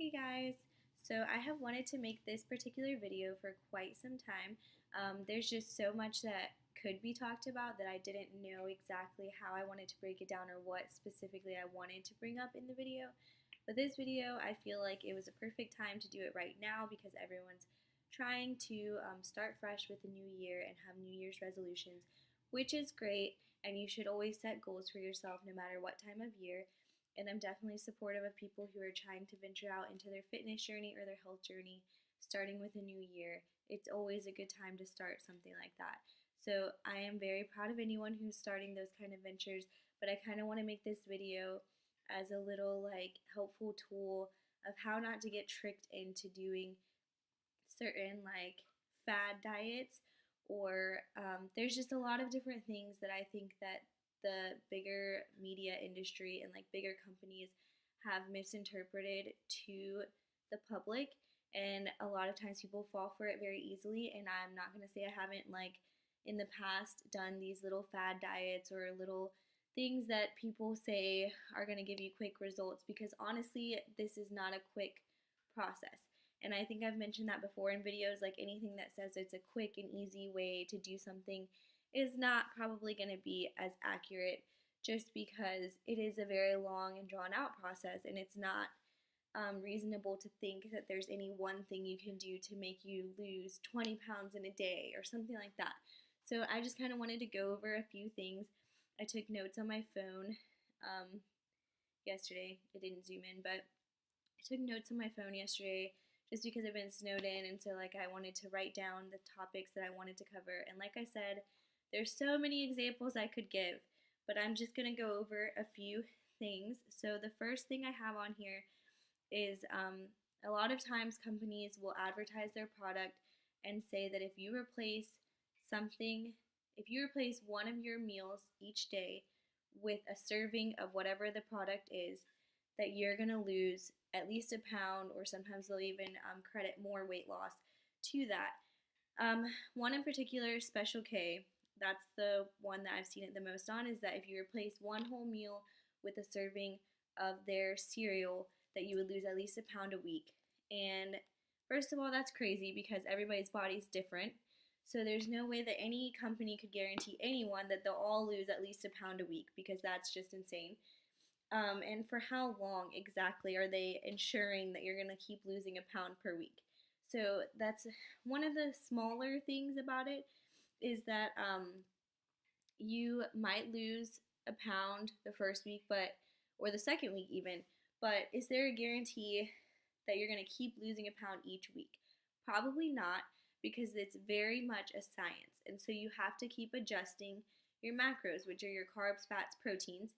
Hey guys! So I have wanted to make this particular video for quite some time. There's just so much that could be talked about that I didn't know exactly how I wanted to break it down or what specifically I wanted to bring up in the video. But this video, I feel like it was a perfect time to do it right now because everyone's trying to start fresh with the new year and have New Year's resolutions, which is great. And you should always set goals for yourself no matter what time of year. And I'm definitely supportive of people who are trying to venture out into their fitness journey or their health journey, starting with a new year. It's always a good time to start something like that. So I am very proud of anyone who's starting those kind of ventures, but I kind of want to make this video as a little helpful tool of how not to get tricked into doing certain fad diets or there's just a lot of different things that I think that the bigger media industry and bigger companies have misinterpreted to the public, and a lot of times people fall for it very easily. And I'm not going to say I haven't in the past done these little fad diets or little things that people say are going to give you quick results, because honestly this is not a quick process. And I think I've mentioned that before in videos, anything that says it's a quick and easy way to do something is not probably going to be as accurate, just because it is a very long and drawn out process, and it's not reasonable to think that there's any one thing you can do to make you lose 20 pounds in a day or something like that. So I just kind of wanted to go over a few things. I took notes on my phone yesterday. It didn't zoom in, but I took notes on my phone yesterday just because I've been snowed in, and so I wanted to write down the topics that I wanted to cover. And like I said, there's so many examples I could give, but I'm just going to go over a few things. So the first thing I have on here is a lot of times companies will advertise their product and say that if you replace one of your meals each day with a serving of whatever the product is, that you're going to lose at least a pound, or sometimes they'll even credit more weight loss to that. One in particular, Special K, that's the one that I've seen it the most on, is that if you replace one whole meal with a serving of their cereal, that you would lose at least a pound a week. And first of all, that's crazy because everybody's body's different. So there's no way that any company could guarantee anyone that they'll all lose at least a pound a week, because that's just insane. And for how long exactly are they ensuring that you're going to keep losing a pound per week? So that's one of the smaller things about it, is that you might lose a pound the first week, or the second week even, but is there a guarantee that you're going to keep losing a pound each week? Probably not, because it's very much a science. And so you have to keep adjusting your macros, which are your carbs, fats, proteins,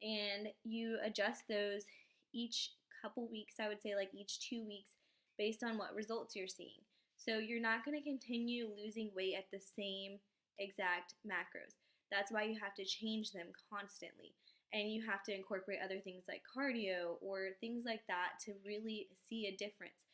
and you adjust those each couple weeks, I would say each 2 weeks, based on what results you're seeing. So you're not going to continue losing weight at the same exact macros. That's why you have to change them constantly. And you have to incorporate other things like cardio or things like that to really see a difference.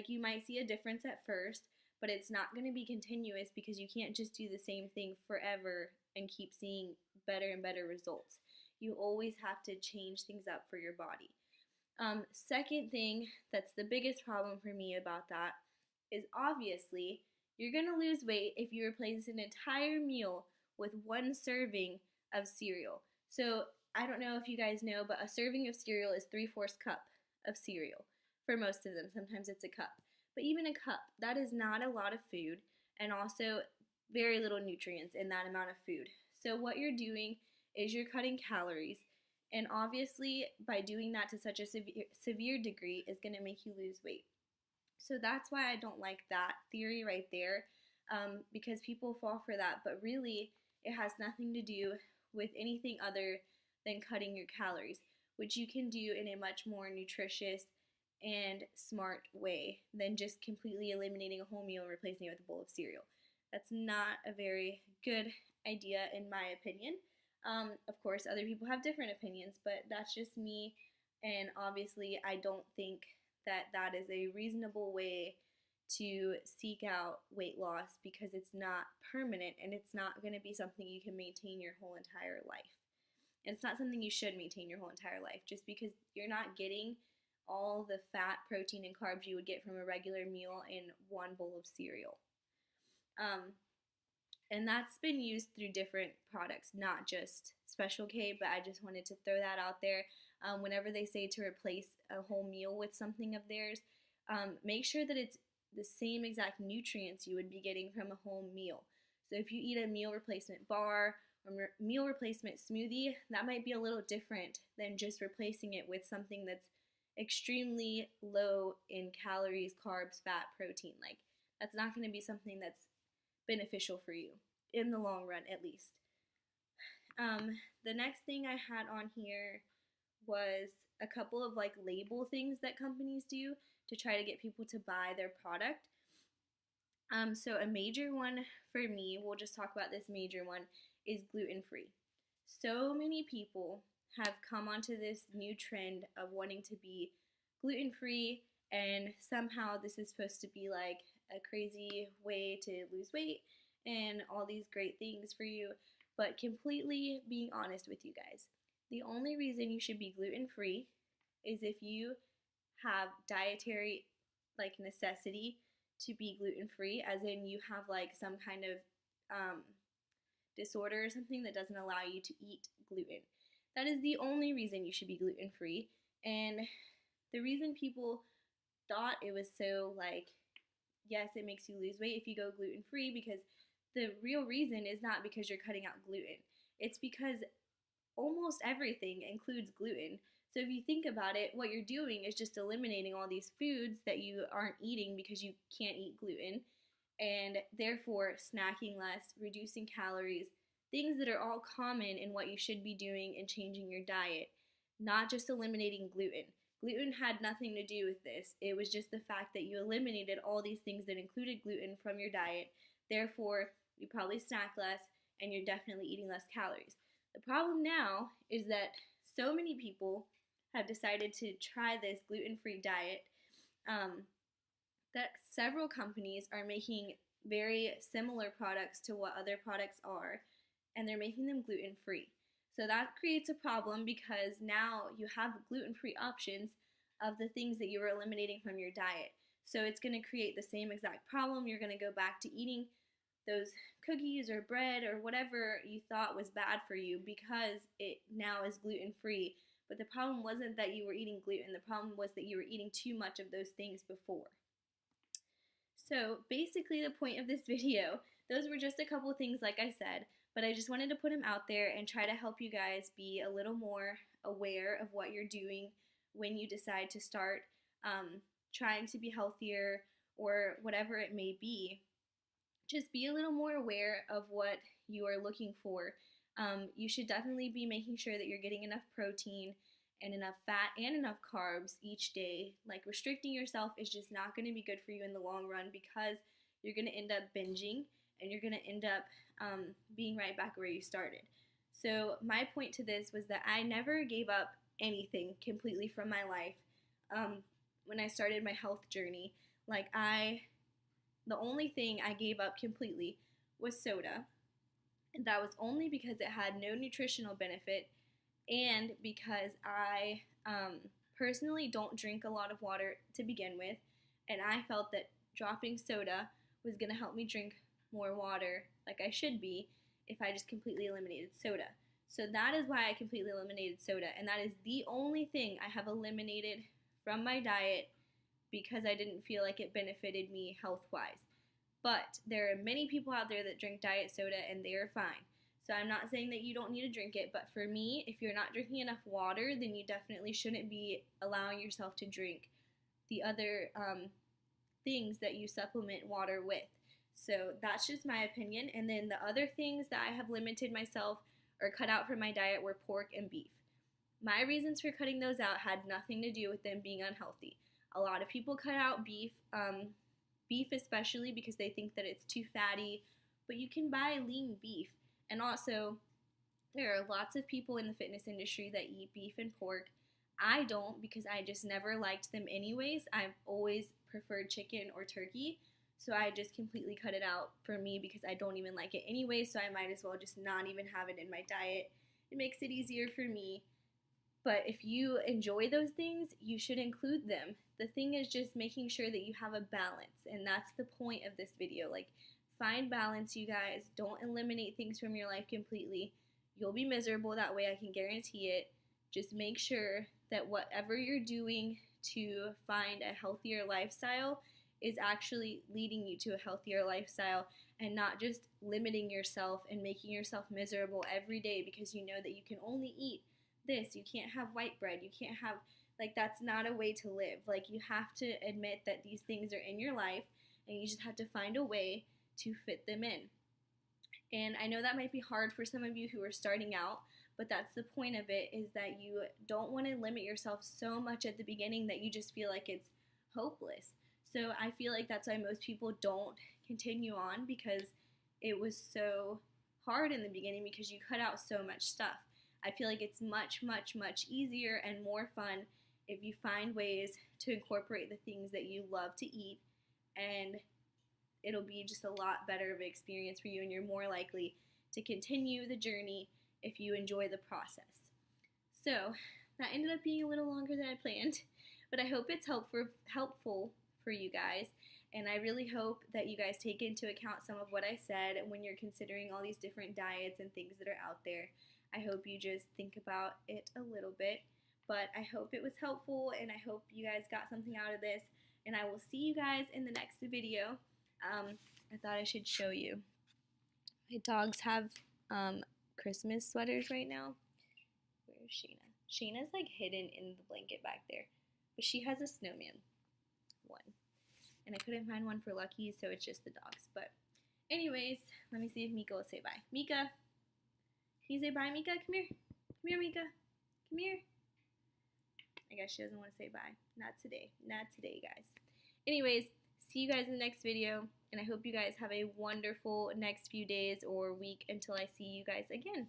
You might see a difference at first, but it's not going to be continuous, because you can't just do the same thing forever and keep seeing better and better results. You always have to change things up for your body. Second thing that's the biggest problem for me about that is, obviously you're going to lose weight if you replace an entire meal with one serving of cereal. So I don't know if you guys know, but a serving of cereal is 3/4 cup of cereal for most of them. Sometimes it's a cup. But even a cup, that is not a lot of food, and also very little nutrients in that amount of food. So what you're doing is you're cutting calories, and obviously by doing that to such a severe degree is going to make you lose weight. So that's why I don't like that theory right there, because people fall for that, but really it has nothing to do with anything other than cutting your calories, which you can do in a much more nutritious and smart way than just completely eliminating a whole meal and replacing it with a bowl of cereal. That's not a very good idea in my opinion. Of course, other people have different opinions, but that's just me, and obviously I don't think that that is a reasonable way to seek out weight loss, because it's not permanent and it's not going to be something you can maintain your whole entire life. And it's not something you should maintain your whole entire life, just because you're not getting all the fat, protein, and carbs you would get from a regular meal in one bowl of cereal. And that's been used through different products, not just Special K, but I just wanted to throw that out there. Whenever they say to replace a whole meal with something of theirs, make sure that it's the same exact nutrients you would be getting from a whole meal. So if you eat a meal replacement bar or meal replacement smoothie, that might be a little different than just replacing it with something that's extremely low in calories, carbs, fat, protein. Like, that's not going to be something that's beneficial for you in the long run, at least. The next thing I had on here was a couple of like label things that companies do to try to get people to buy their product. So a major one for me, we'll just talk about this major one, is gluten-free. So many people have come onto this new trend of wanting to be gluten-free, and somehow this is supposed to be like a crazy way to lose weight and all these great things for you. But completely being honest with you guys, the only reason you should be gluten-free is if you have dietary like necessity to be gluten-free, as in you have like some kind of disorder or something that doesn't allow you to eat gluten. That is the only reason you should be gluten-free. And the reason people thought it was so like, yes, it makes you lose weight if you go gluten-free, because the real reason is not because you're cutting out gluten. It's because almost everything includes gluten. So if you think about it, what you're doing is just eliminating all these foods that you aren't eating because you can't eat gluten, and therefore snacking less, reducing calories, things that are all common in what you should be doing and changing your diet, not just eliminating gluten. Gluten had nothing to do with this. It was just the fact that you eliminated all these things that included gluten from your diet. Therefore, you probably snack less and you're definitely eating less calories. The problem now is that so many people have decided to try this gluten-free diet that several companies are making very similar products to what other products are, and they're making them gluten-free. So that creates a problem because now you have gluten-free options of the things that you were eliminating from your diet. So it's going to create the same exact problem. You're going to go back to eating those cookies or bread or whatever you thought was bad for you because it now is gluten-free. But the problem wasn't that you were eating gluten. The problem was that you were eating too much of those things before. So basically the point of this video, those were just a couple things like I said, but I just wanted to put them out there and try to help you guys be a little more aware of what you're doing when you decide to start trying to be healthier or whatever it may be. Just be a little more aware of what you are looking for. You should definitely be making sure that you're getting enough protein and enough fat and enough carbs each day. Like, restricting yourself is just not going to be good for you in the long run because you're going to end up binging and you're going to end up being right back where you started. So my point to this was that I never gave up anything completely from my life when I started my health journey. The only thing I gave up completely was soda. And that was only because it had no nutritional benefit and because I personally don't drink a lot of water to begin with. And I felt that dropping soda was going to help me drink more water like I should be if I just completely eliminated soda. So that is why I completely eliminated soda. And that is the only thing I have eliminated from my diet because I didn't feel like it benefited me health-wise. But there are many people out there that drink diet soda and they are fine. So I'm not saying that you don't need to drink it, but for me, if you're not drinking enough water, then you definitely shouldn't be allowing yourself to drink the other things that you supplement water with. So that's just my opinion. And then the other things that I have limited myself or cut out from my diet were pork and beef. My reasons for cutting those out had nothing to do with them being unhealthy. A lot of people cut out beef, beef especially because they think that it's too fatty, but you can buy lean beef. And also, there are lots of people in the fitness industry that eat beef and pork. I don't because I just never liked them anyways. I've always preferred chicken or turkey, so I just completely cut it out for me because I don't even like it anyway, so I might as well just not even have it in my diet. It makes it easier for me. But if you enjoy those things, you should include them. The thing is just making sure that you have a balance, and that's the point of this video. Like, find balance, you guys. Don't eliminate things from your life completely. You'll be miserable that way, I can guarantee it. Just make sure that whatever you're doing to find a healthier lifestyle is actually leading you to a healthier lifestyle, and not just limiting yourself and making yourself miserable every day because you know that you can only eat this. You can't have white bread. You can't have, like, that's not a way to live. Like, you have to admit that these things are in your life, and you just have to find a way to fit them in. And I know that might be hard for some of you who are starting out, but that's the point of it, is that you don't want to limit yourself so much at the beginning that you just feel like it's hopeless. So I feel like that's why most people don't continue on, because it was so hard in the beginning because you cut out so much stuff. I feel like it's much, much, much easier and more fun if you find ways to incorporate the things that you love to eat, and it'll be just a lot better of an experience for you, and you're more likely to continue the journey if you enjoy the process. So that ended up being a little longer than I planned, but I hope it's helpful for you guys, and I really hope that you guys take into account some of what I said when you're considering all these different diets and things that are out there. I hope you just think about it a little bit, but I hope it was helpful, and I hope you guys got something out of this, and I will see you guys in the next video. I thought I should show you. My dogs have Christmas sweaters right now. Where's Shayna? Shayna's like hidden in the blanket back there, but she has a snowman one, and I couldn't find one for Lucky, so it's just the dogs. But anyways, let me see if Mika will say bye. Mika, can you say bye, Mika? Come here. Come here, Mika. Come here. I guess she doesn't want to say bye. Not today. Not today, guys. Anyways, see you guys in the next video, and I hope you guys have a wonderful next few days or week until I see you guys again.